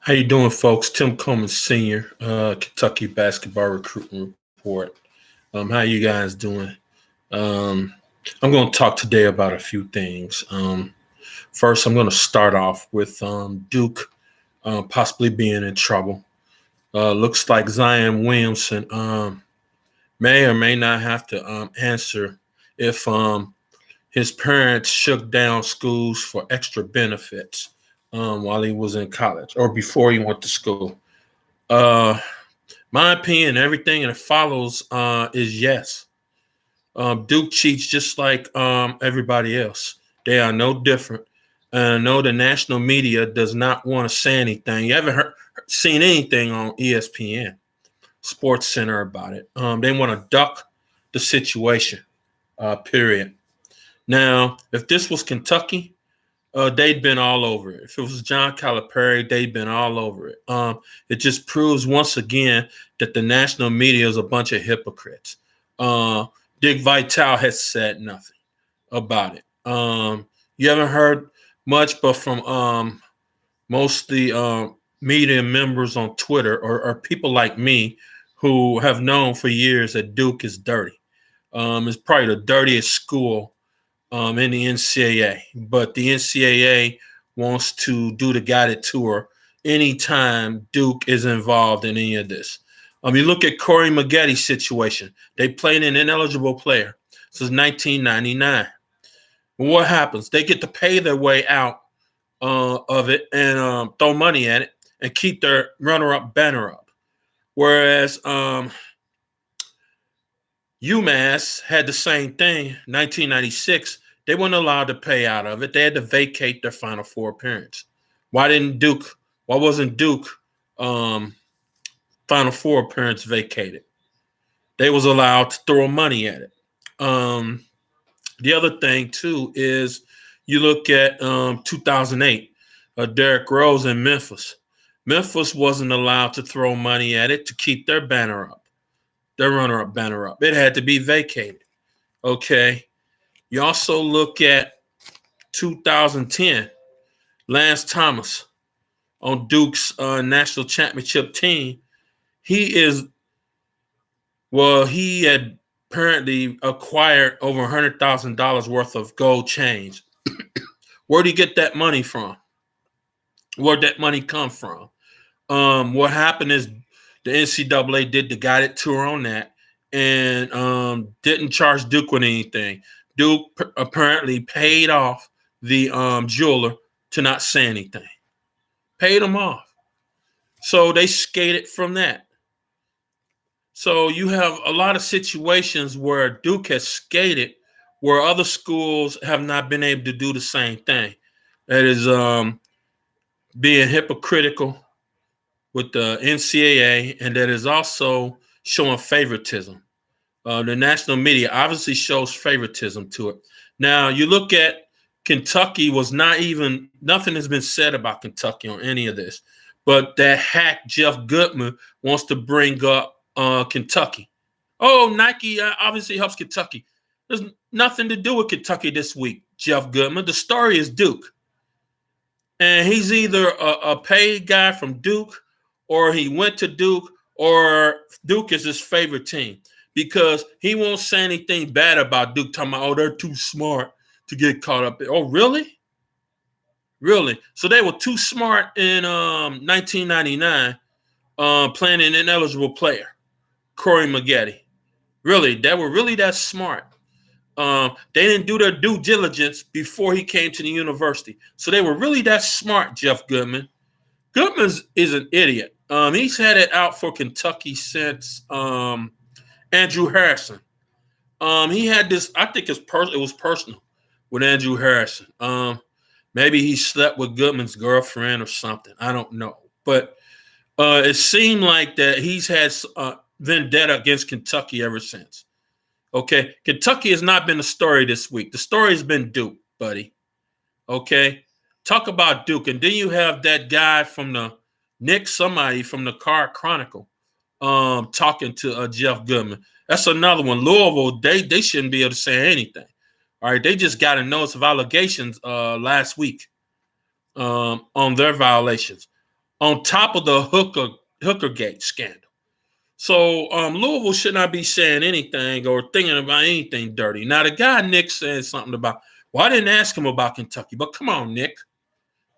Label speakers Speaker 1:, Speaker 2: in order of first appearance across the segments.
Speaker 1: How you doing, folks? Tim Coleman Sr., Kentucky Basketball Recruiting Report. How you guys doing? Um, I'm going to talk today about a few things. First, I'm going to start off with Duke possibly being in trouble. Looks like Zion Williamson may or may not have to answer if his parents shook down schools for extra benefits while he was in college or before he went to school. Uh, my opinion, everything that follows is yes. Duke cheats just like everybody else. They are no different. And I know the national media does not want to say anything. You haven't seen anything on ESPN, Sports Center about it. They want to duck the situation, period. Now, if this was Kentucky, they'd been all over it. If it was John Calipari, they'd been all over it. It just proves once again that the national media is a bunch of hypocrites. Dick Vitale has said nothing about it. You haven't heard much, but from most of the media members on Twitter or people like me who have known for years that Duke is dirty. It's probably the dirtiest school in the NCAA, but the NCAA wants to do the guided tour anytime Duke is involved in any of this. You look at Corey Maggetti's situation. They played an ineligible player since 1999. What happens? They get to pay their way out of it and throw money at it and keep their runner-up banner up. Whereas UMass had the same thing, 1996. They weren't allowed to pay out of it. They had to vacate their Final Four appearance. Why wasn't Duke Final Four appearance vacated? They was allowed to throw money at it. The other thing, too, is you look at 2008, Derrick Rose in Memphis. Memphis wasn't allowed to throw money at it to keep their banner up. Their runner-up banner up. It had to be vacated. Okay. You also look at 2010, Lance Thomas on Duke's national championship team. He had apparently acquired over $100,000 worth of gold chains. Where'd he get that money from? Where'd that money come from? What happened is the NCAA did the guided tour on that and didn't charge Duke with anything. Duke apparently paid off the jeweler to not say anything. Paid him off. So they skated from that. So you have a lot of situations where Duke has skated where other schools have not been able to do the same thing. That is being hypocritical with the NCAA, and that is also showing favoritism. The national media obviously shows favoritism to it. Now, you look at Kentucky nothing has been said about Kentucky on any of this, but that hack Jeff Goodman wants to bring up Kentucky. Oh, Nike obviously helps Kentucky. There's nothing to do with Kentucky this week, Jeff Goodman. The story is Duke. And he's either a paid guy from Duke or he went to Duke or Duke is his favorite team because he won't say anything bad about Duke, talking about, oh, they're too smart to get caught up. Oh, really? Really? So they were too smart in 1999 playing an ineligible player, Corey Maggetti. Really? They were really that smart. They didn't do their due diligence before he came to the university. So they were really that smart, Jeff Goodman. Goodman is an idiot. He's had it out for Kentucky since Andrew Harrison. He had this, I think it was personal with Andrew Harrison. Maybe he slept with Goodman's girlfriend or something. I don't know. But it seemed like that he's had vendetta against Kentucky ever since. Okay, Kentucky has not been the story this week. The story has been Duke, buddy. Okay, talk about Duke. And then you have that guy from the somebody from the Card Chronicle talking to Jeff Goodman. That's another one. Louisville, they shouldn't be able to say anything. All right, they just got a notice of allegations last week on their violations. on top of the Hookergate scandal. So Louisville should not be saying anything or thinking about anything dirty. Now, the guy Nick said something about, well, I didn't ask him about Kentucky, but come on, Nick.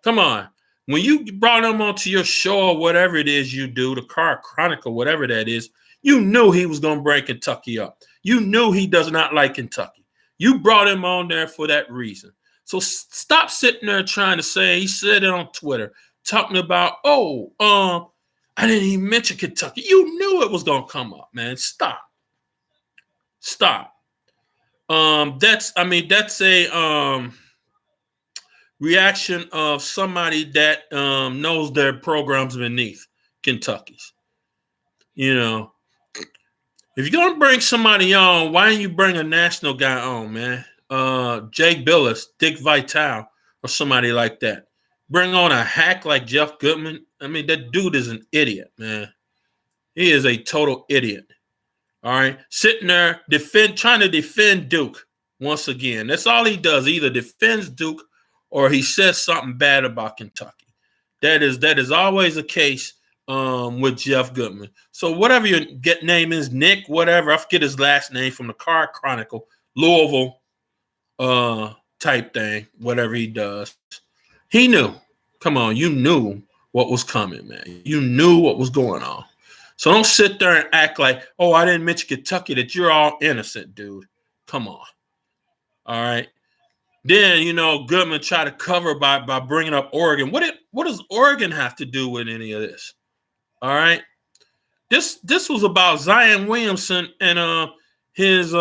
Speaker 1: Come on. When you brought him onto your show or whatever it is you do, the Car Chronicle, whatever that is, you knew he was going to bring Kentucky up. You knew he does not like Kentucky. You brought him on there for that reason. So stop sitting there trying to say, he said it on Twitter, talking about, I didn't even mention Kentucky. You knew it was going to come up, man. Stop. That's a reaction of somebody that knows their programs beneath Kentucky's. You know, if you're going to bring somebody on, why don't you bring a national guy on, man? Jake Billis, Dick Vitale, or somebody like that. Bring on a hack like Jeff Goodman. I mean, that dude is an idiot, man. He is a total idiot. All right. Sitting there trying to defend Duke once again. That's all he does. He either defends Duke or he says something bad about Kentucky. That is always the case with Jeff Goodman. So whatever your name is, Nick, whatever, I forget his last name, from the Car Chronicle, Louisville type thing, whatever he does. He knew. Come on, you knew what was coming, man. You knew what was going on. So don't sit there and act like, oh, I didn't mention Kentucky, that you're all innocent, dude. Come on. All right. Then, Goodman tried to cover by bringing up Oregon. What does Oregon have to do with any of this? All right. This was about Zion Williamson and his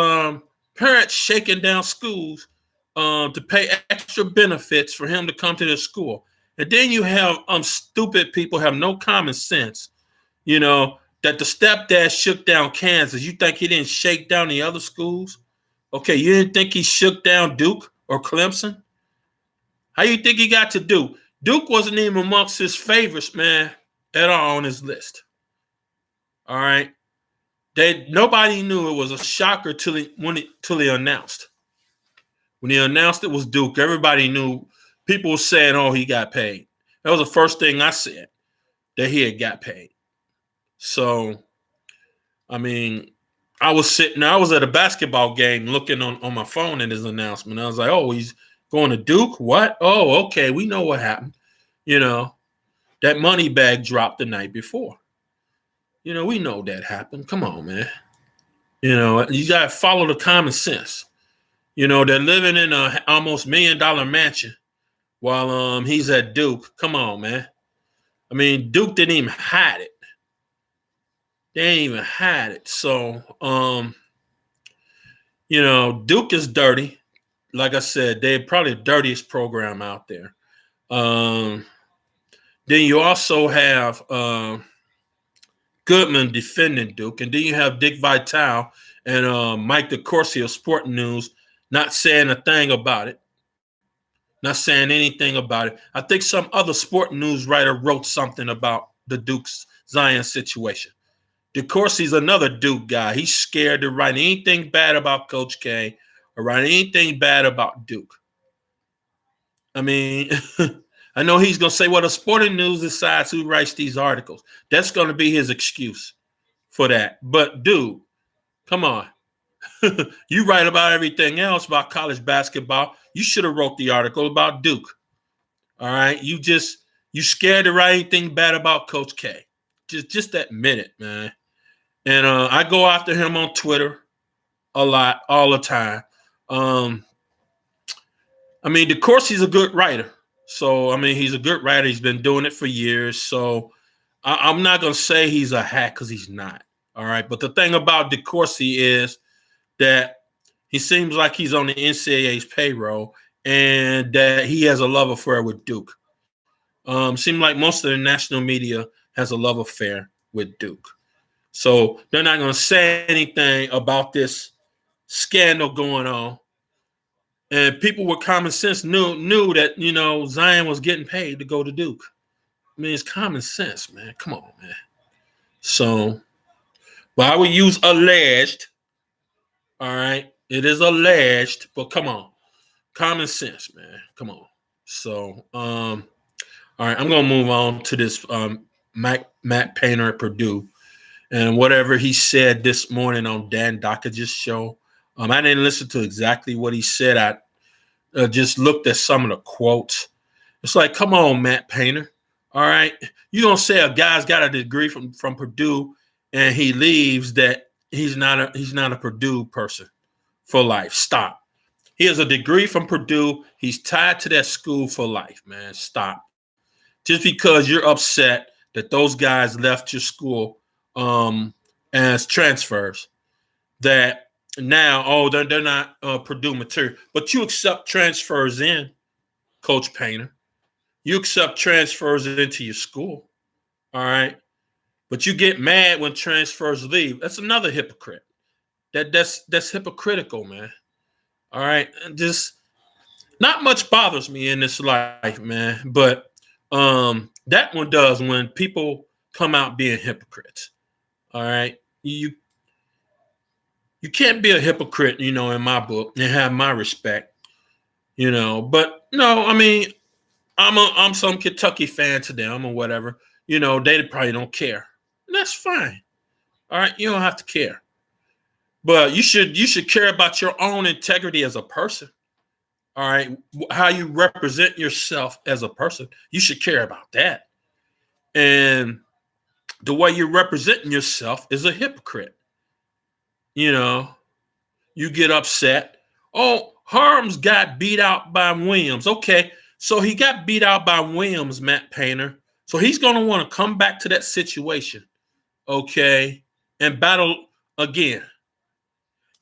Speaker 1: parents shaking down schools to pay extra benefits for him to come to their school. And then you have stupid people have no common sense, that the stepdad shook down Kansas. You think he didn't shake down the other schools? Okay, you didn't think he shook down Duke or Clemson? How you think he got to Duke? Duke wasn't even amongst his favorites, man, at all on his list. All right? Nobody knew it was a shocker till he announced. When he announced it was Duke, everybody knew. People were saying, oh, he got paid. That was the first thing I said, that he had got paid. So, I mean, I was at a basketball game looking on my phone at his announcement. I was like, oh, he's going to Duke? What? Oh, okay, we know what happened. That money bag dropped the night before. We know that happened. Come on, man. You got to follow the common sense. They're living in a almost $1 million mansion while he's at Duke. Come on, man. I mean, Duke didn't even hide it. They ain't even hide it. So, Duke is dirty. Like I said, they're probably the dirtiest program out there. Then you also have Goodman defending Duke. And then you have Dick Vitale and Mike DeCourcy of Sporting News not saying a thing about it. Not saying anything about it. I think some other Sporting News writer wrote something about the Duke's Zion situation. DeCourcy's another Duke guy. He's scared to write anything bad about Coach K or write anything bad about Duke. I mean, I know he's going to say, well, the Sporting News decides who writes these articles. That's going to be his excuse for that. But, dude, come on. You write about everything else about college basketball. You should have wrote the article about Duke. All right? You scared to write anything bad about Coach K. Just admit it, man. And I go after him on Twitter a lot, all the time. DeCourcy's a good writer. So, he's a good writer. He's been doing it for years. So, I'm not going to say he's a hack because he's not. All right. But the thing about DeCourcy is that he seems like he's on the NCAA's payroll and that he has a love affair with Duke. Seems like most of the national media has a love affair with Duke. So they're not going to say anything about this scandal going on. And people with common sense knew that, Zion was getting paid to go to Duke. It's common sense, man. Come on, man. So, but I would use alleged. All right. It is alleged, but come on. Common sense, man. Come on. So, all All right, I'm going to move on to this Matt Painter at Purdue and whatever he said this morning on Dan Dockage's show. I didn't listen to exactly what he said. I just looked at some of the quotes. It's like, come on, Matt Painter. All right, you don't say a guy's got a degree from Purdue and he leaves that he's not a Purdue person for life. Stop. He has a degree from Purdue. He's tied to that school for life, man. Stop. Just because you're upset that those guys left your school as transfers, that now, they're not Purdue material, but you accept transfers in, Coach Painter. You accept transfers into your school, all right? But you get mad when transfers leave. That's another hypocrite. That's hypocritical, man. All right, and just not much bothers me in this life, man. But that one does when people come out being hypocrites. All right, you can't be a hypocrite, in my book and have my respect, But no, I mean, I'm some Kentucky fan to them or whatever. They probably don't care. And that's fine. All right, you don't have to care. But you should care about your own integrity as a person. All right, how you represent yourself as a person. You should care about that. And the way you're representing yourself is a hypocrite. You get upset. Oh, Harms got beat out by Williams. Okay, so he got beat out by Williams, Matt Painter. So he's going to want to come back to that situation, okay, and battle again.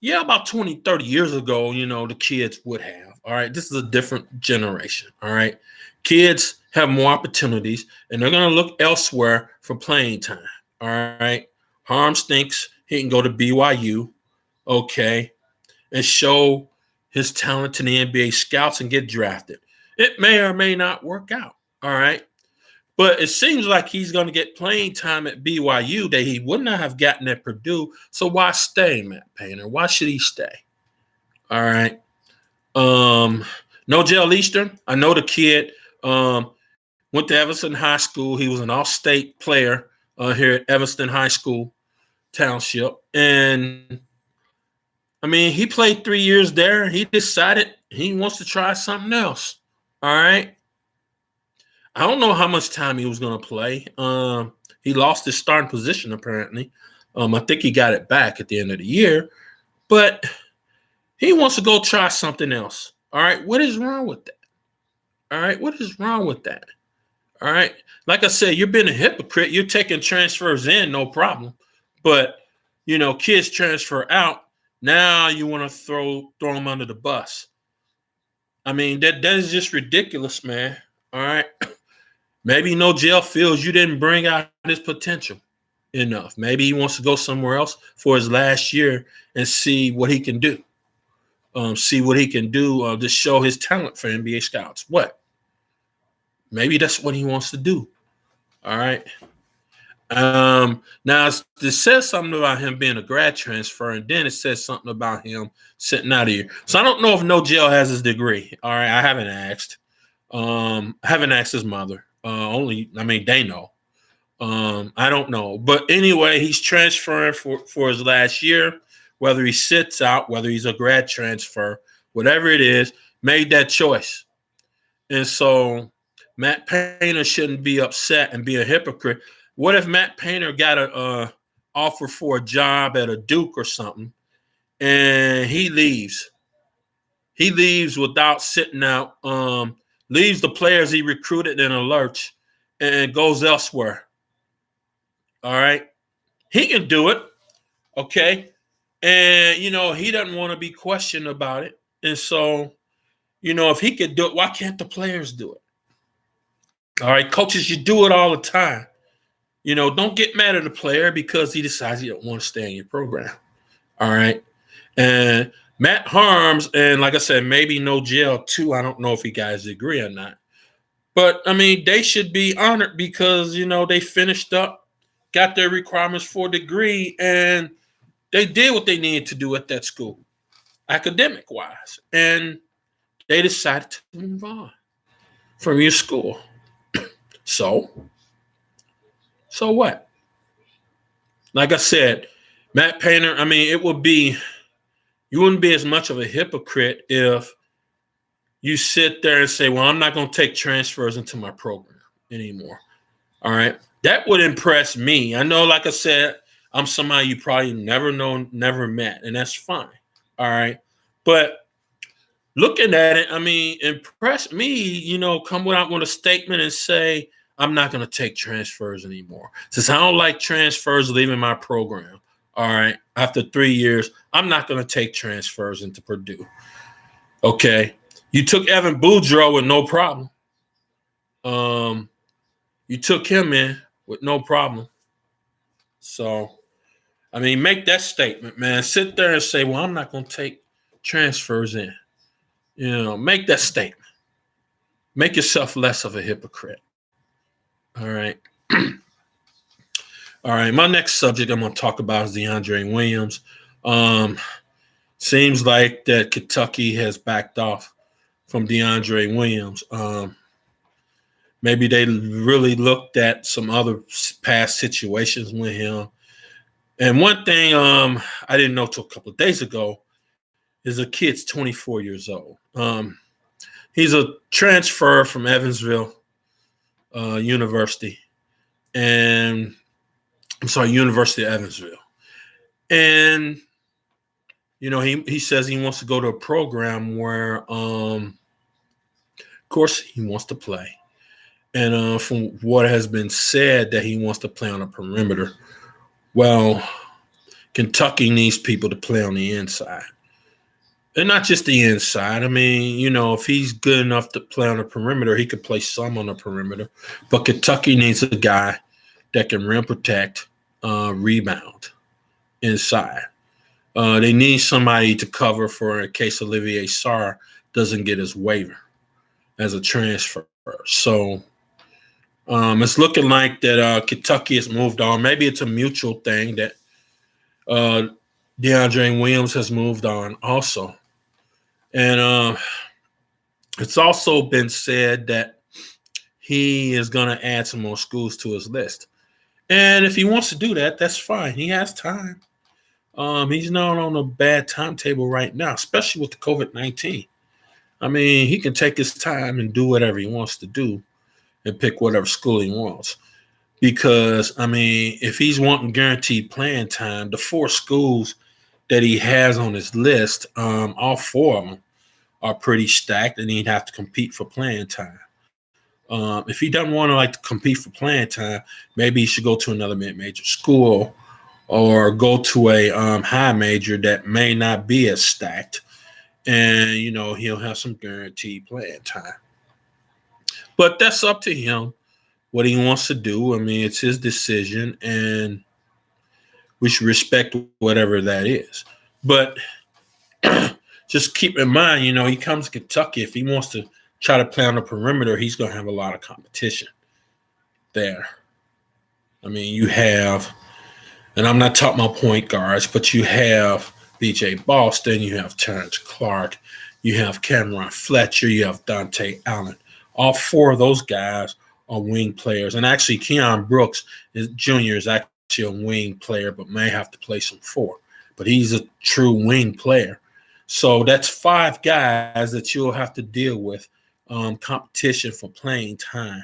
Speaker 1: Yeah, about 20, 30 years ago, the kids would have. All right, this is a different generation. All right, kids have more opportunities, and they're going to look elsewhere for playing time. All right, Harms thinks he can go to BYU, okay, and show his talent to the NBA scouts and get drafted. It may or may not work out. All right, but it seems like he's going to get playing time at BYU that he would not have gotten at Purdue. So why stay, Matt Painter? Why should he stay? All right. Nojel Eastern, I know the kid. Went to Evanston High School. He was an all-state player here at Evanston High School Township. And, I mean, he played 3 years there. He decided he wants to try something else. All right. I don't know how much time he was going to play. He lost his starting position, apparently. I think he got it back at the end of the year. But he wants to go try something else. All right. What is wrong with that? All right. What is wrong with that? All right. Like I said, you're being a hypocrite. You're taking transfers in, no problem. But, kids transfer out. Now you want to throw them under the bus. I mean, that is just ridiculous, man. All right. Maybe Nojel feels you didn't bring out his potential enough. Maybe he wants to go somewhere else for his last year and see what he can do. To show his talent for NBA scouts. What? Maybe that's what he wants to do. All right. Now, it says something about him being a grad transfer, and then it says something about him sitting out of here. So I don't know if Nojel has his degree. All right. I haven't asked. I haven't asked his mother. They know. I don't know. But anyway, he's transferring for his last year, whether he sits out, whether he's a grad transfer, whatever it is, made that choice. And so Matt Painter shouldn't be upset and be a hypocrite. What if Matt Painter got an offer for a job at a Duke or something, and he leaves? He leaves without sitting out, leaves the players he recruited in a lurch and goes elsewhere. All right. He can do it. Okay. And, he doesn't want to be questioned about it. And so, if he could do it, why can't the players do it? All right. Coaches, you do it all the time. Don't get mad at the player because he decides he don't want to stay in your program. All right. And Matt Harms, and like I said, maybe Nojel too. I don't know if he got his degree or not. But, they should be honored because, they finished up, got their requirements for a degree, and they did what they needed to do at that school, academic-wise. And they decided to move on from your school. So what? Like I said, Matt Painter, I mean, you wouldn't be as much of a hypocrite if you sit there and say, well, I'm not going to take transfers into my program anymore. All right. That would impress me. I know, like I said, I'm somebody you probably never met, and that's fine. All right. But looking at it, I mean, impress me, come out with a statement and say, I'm not going to take transfers anymore. Since I don't like transfers leaving my program, all right, after 3 years, I'm not going to take transfers into Purdue. Okay. You took Evan Boudreaux with no problem. You took him in with no problem. So, I mean, make that statement, man. Sit there and say, well, I'm not going to take transfers in. Make that statement. Make yourself less of a hypocrite. All right. All right. My next subject I'm going to talk about is DeAndre Williams. Seems like that Kentucky has backed off from DeAndre Williams. Maybe they really looked at some other past situations with him. And one thing I didn't know till a couple of days ago is the kid's 24 years old. He's a transfer from Evansville University. University of Evansville. And, he says he wants to go to a program where, of course, he wants to play. And from what has been said, that he wants to play on the perimeter. Well, Kentucky needs people to play on the inside. And not just the inside. I mean, if he's good enough to play on the perimeter, he could play some on the perimeter. But Kentucky needs a guy that can rim protect, rebound inside. They need somebody to cover for in case Olivier Sarr doesn't get his waiver as a transfer. So it's looking like that Kentucky has moved on. Maybe it's a mutual thing that DeAndre Williams has moved on also. And it's also been said that he is going to add some more schools to his list. And if he wants to do that, that's fine. He has time. He's not on a bad timetable right now, especially with the COVID-19. I mean, he can take his time and do whatever he wants to do and pick whatever school he wants. Because, I mean, if he's wanting guaranteed playing time, the 4 schools that he has on his list, all 4 of them are pretty stacked, and he'd have to compete for playing time. If he doesn't want to compete for playing time, maybe he should go to another mid-major school or go to a high major that may not be as stacked, and he'll have some guaranteed playing time. But that's up to him, what he wants to do. I mean, it's his decision, and we should respect whatever that is. But just keep in mind, he comes to Kentucky. If he wants to try to play on the perimeter, he's going to have a lot of competition there. I mean, you have, and I'm not talking about point guards, but you have B.J. Boston, you have Terrence Clark, you have Cameron Fletcher, you have Dante Allen. All 4 of those guys are wing players. And actually, Keon Brooks Jr. is actually a wing player, but may have to play some 4. But he's a true wing player. So that's 5 guys that you'll have to deal with competition for playing time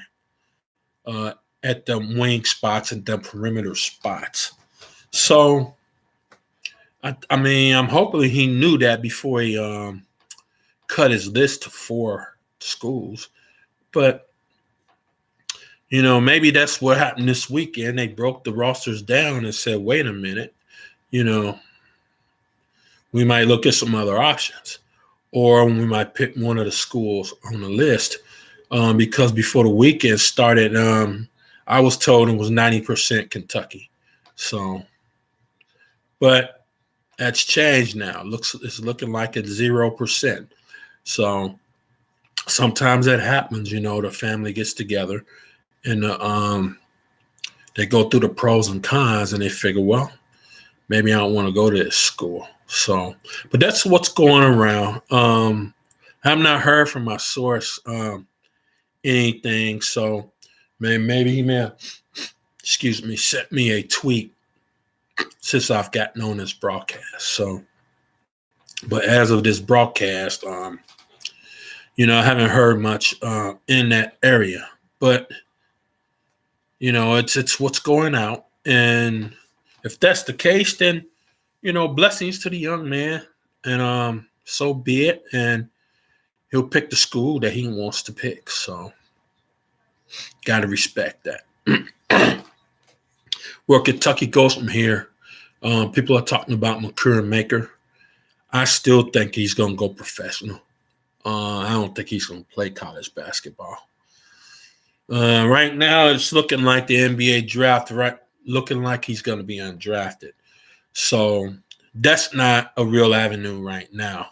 Speaker 1: at the wing spots and the perimeter spots. So, I mean, I'm hoping he knew that before he cut his list to 4 schools. But, maybe that's what happened this weekend. They broke the rosters down and said, wait a minute, we might look at some other options. Or we might pick one of the schools on the list because before the weekend started, I was told it was 90% Kentucky. So, but that's changed now. It's looking like it's 0%. So sometimes that happens, the family gets together and they go through the pros and cons and they figure, well, maybe I don't want to go to this school. So, but that's what's going around. I've not heard from my source anything. So Maybe he may have, sent me a tweet since I've gotten on this broadcast. So, but as of this broadcast, I haven't heard much in that area. But it's what's going out, and if that's the case, then blessings to the young man, and so be it. And he'll pick the school that he wants to pick. So, gotta respect that. Where Kentucky goes from here, people are talking about McCurry Maker. I still think he's going to go professional. I don't think he's going to play college basketball. Right now, it's looking like the NBA draft, looking like he's going to be undrafted. So that's not a real avenue right now.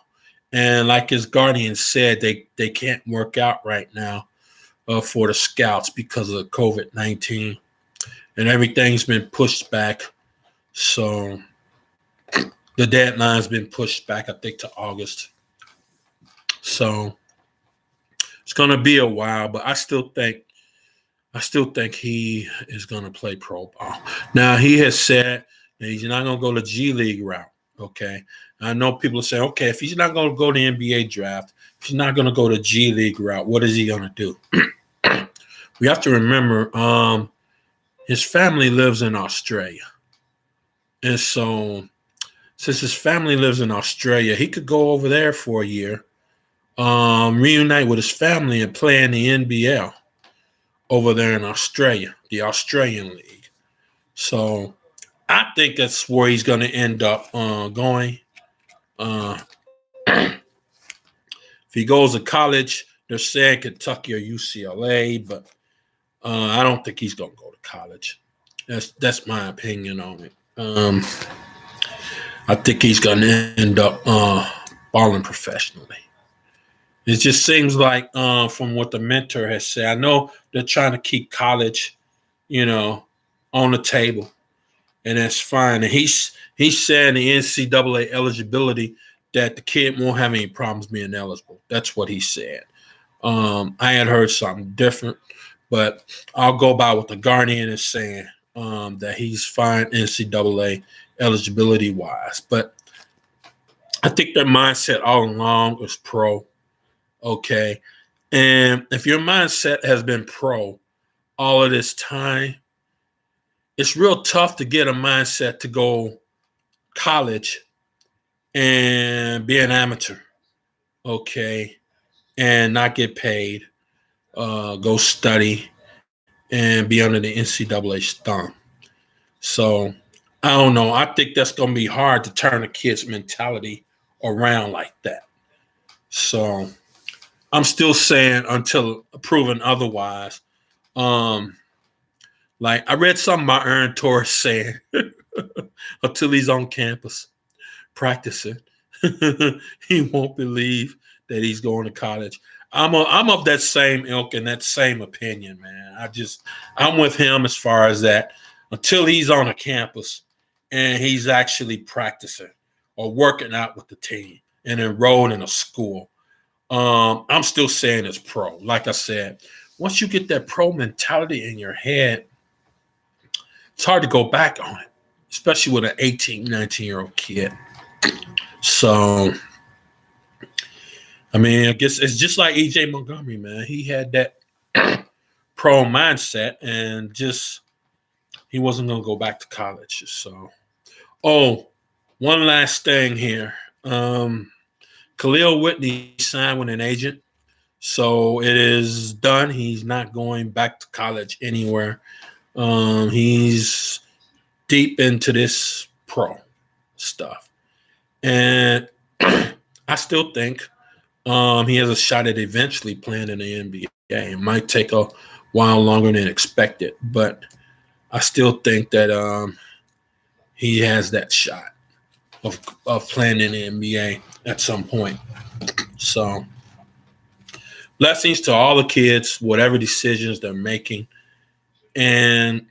Speaker 1: And like his guardian said, they can't work out right now for the scouts because of COVID-19. And everything's been pushed back. So the deadline's been pushed back, I think, to August. So it's going to be a while, but I still think he is going to play pro ball. Now, he has said that he's not going to go the G League route, okay? I know people are saying, okay, if he's not going to go the NBA draft, if he's not going to go the G League route, what is he going to do? We have to remember his family lives in Australia. And so since his family lives in Australia, he could go over there for a year, reunite with his family and play in the NBL over there in Australia, the Australian League. So I think that's where he's going to end up going. If he goes to college, they're saying Kentucky or UCLA, but I don't think he's going to go to college. That's my opinion on it. I think he's going to end up balling professionally. It just seems like from what the mentor has said, I know they're trying to keep college, on the table, and that's fine. And he's saying the NCAA eligibility that the kid won't have any problems being eligible. That's what he said. I had heard something different, but I'll go by what the Guardian is saying, that he's fine NCAA eligibility-wise. But I think their mindset all along is pro, okay? And if your mindset has been pro all of this time, it's real tough to get a mindset to go college and be an amateur, okay, and not get paid, go study, and be under the NCAA's thumb. So I don't know. I think that's going to be hard to turn a kid's mentality around like that. So I'm still saying until proven otherwise. Like I read something about Aaron Torres saying, until he's on campus practicing, he won't believe that he's going to college. I'm of that same ilk and that same opinion, man. I'm with him as far as that. Until he's on a campus and he's actually practicing or working out with the team and enrolled in a school, I'm still saying it's pro. Like I said, once you get that pro mentality in your head, it's hard to go back on it, especially with an 18, 19-year-old kid. So, I mean, I guess it's just like E.J. Montgomery, man. He had that pro mindset and he wasn't going to go back to college. So, one last thing here. Khalil Whitney signed with an agent. So it is done. He's not going back to college anywhere. He's deep into this pro stuff. And I still think he has a shot at eventually playing in the NBA. It might take a while longer than expected, but I still think that he has that shot of playing in the NBA at some point. So blessings to all the kids, whatever decisions they're making. And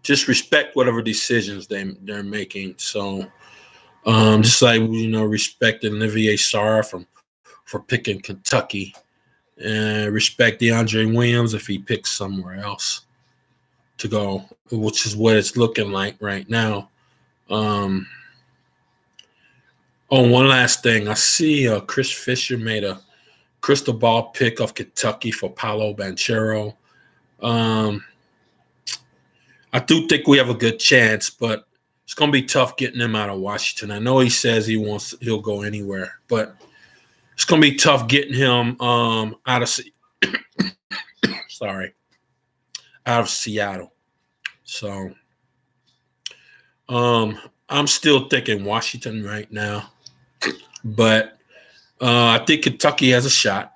Speaker 1: just respect whatever decisions they're making. So just like, respecting Olivier Sarr for picking Kentucky And respect DeAndre Williams if he picks somewhere else to go, which is what it's looking like right now. One last thing. I see Chris Fisher made a crystal ball pick of Kentucky for Paolo Banchero. I do think we have a good chance, but it's going to be tough getting him out of Washington. I know he says he'll go anywhere, but it's going to be tough getting him out of Seattle. So I'm still thinking Washington right now, but I think Kentucky has a shot.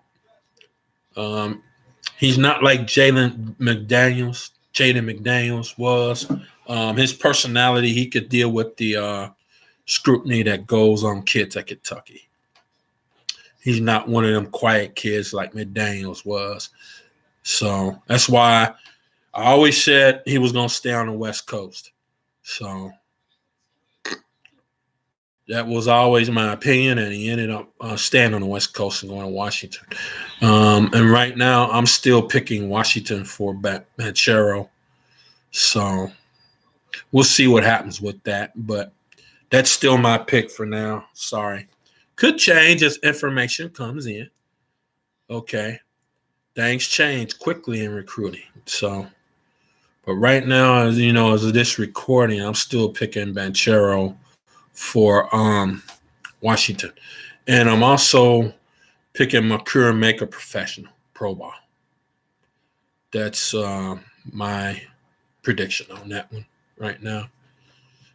Speaker 1: He's not like Jaden McDaniels was. His personality, he could deal with the scrutiny that goes on kids at Kentucky. He's not one of them quiet kids like McDaniels was. So that's why I always said he was going to stay on the West Coast. So that was always my opinion, and he ended up staying on the West Coast and going to Washington. And right now, I'm still picking Washington for Banchero. So we'll see what happens with that, but that's still my pick for now. Sorry. Could change as information comes in. Okay. Things change quickly in recruiting. So, but right now, as of this recording, I'm still picking Banchero for Washington. And I'm also picking Makura Maker Professional Pro Ball. That's my prediction on that one right now.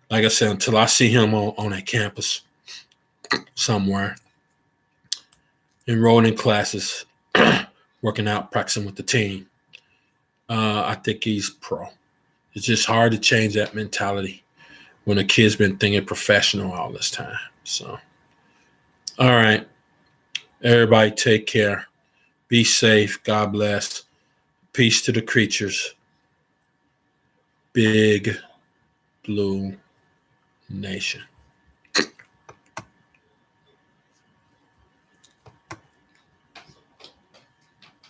Speaker 1: Like I said, until I see him on a campus somewhere, enrolled in classes, working out, practicing with the team, I think he's pro. It's just hard to change that mentality when a kid's been thinking professional all this time. So, all right. Everybody take care. Be safe. God bless. Peace to the creatures. Big Blue Nation.